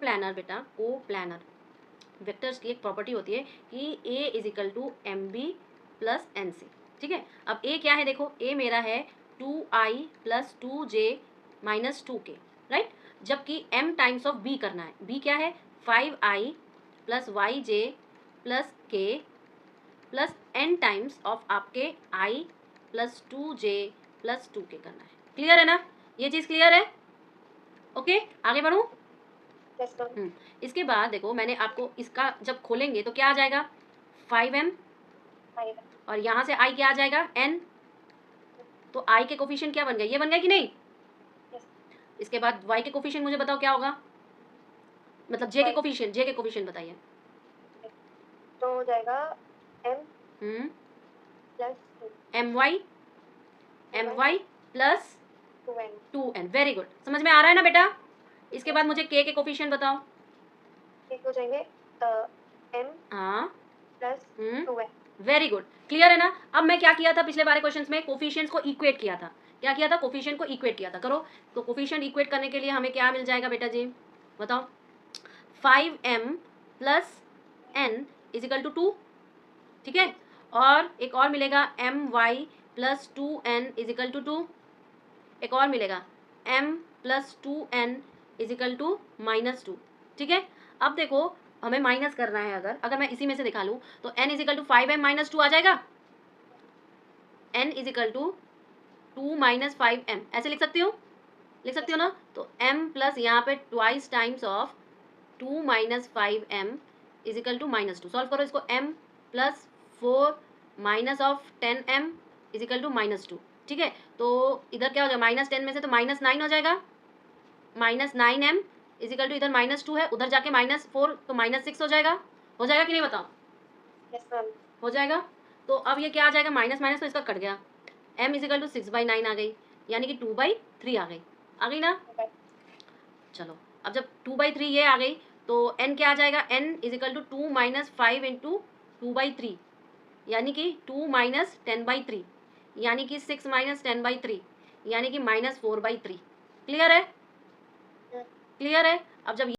Planner बेटा, को planner vectors की एक प्रॉपर्टी होती है कि A is equal to M B plus N C. ठीक है, अब A क्या है, देखो A मेरा है 2i plus 2j minus 2k, right, जबकि m टाइम्स ऑफ B करना है। B क्या है, 5i plus Y J plus k plus n times of आपके i plus 2j plus 2k करना है। क्लियर है ना, ये चीज़ क्लियर है? ओके, आगे बढ़ूँ? इसके बाद देखो मैंने आपको इसका जब खोलेंगे तो क्या आ जाएगा, 5m, और यहाँ से i क्या आ जाएगा, n, तो i के कोफिशिएंट क्या बन गए, ये बन गए कि नहीं? इसके बाद y के कोफिशिएंट मुझे बताओ क्या होगा, मतलब j के कोफिशिएंट बताइए। तो हो जाएगा m plus my plus 2n। 2n, very good, समझ में आ रहा है ना बेटा? इसके बाद मुझे k के कोफिशिएंट बताओ। हो जाएंगे m हाँ, plus 2n। Very good, clear है ना? अब मैं क्या किया था पिछले बारे क्वेश्चंस में, कोफिशिएंट्स को इक्वेट किया था। क्या किया था, कोफिशिएंट को इक्वेट किया था। करो, तो कोफिशिएंट इक्वेट करने के लिए हमें क्या मिल जाएगा बेटा जी, बताओ। 5m plus n is equal to 2, ठीक है, और एक और मिलेगा my plus 2n is equal to 2, एक और मिलेगा m plus 2n is equal to minus 2। ठीक है, अब देखो हमें माइनस करना है, अगर मैं इसी में से दिखा लूँ तो n is equal to 5m minus 2 आ जाएगा, n is equal to 2 minus 5m, ऐसे लिख सकती हूँ, लिख सकती हो ना? तो m प्लस यहाँ पे twice times of 2 minus 5m is equal to minus 2। Solve करो इसको, m plus 4 minus of 10m is equal to minus 2। ठीक है, तो इधर क्या हो जाएगा, माइनस 10 में से तो माइनस 9 हो जाएगा, minus 9m is equal to इधर माइनस 2 है, उधर जाके माइनस 4 तो माइनस 6 हो जाएगा कि नहीं, बताओ? Yes ma'am. हो जाएगा। तो अब ये क्या आ जाएगा, माइनस माइनस तो इसका कट गया, m इज इक्वल टू 6/9 आ गई, यानी कि 2/3 आ गई ना? चलो, अब जब 2/3 ये आ गई तो n क्या आ जाएगा, n is equal to 2 minus 5 into 2/3, यानी कि 2 माइनस 10/3, यानी कि 6 माइनस 10/3, यानी कि माइनस 4/3। क्लियर है? क्लियर है? अब जब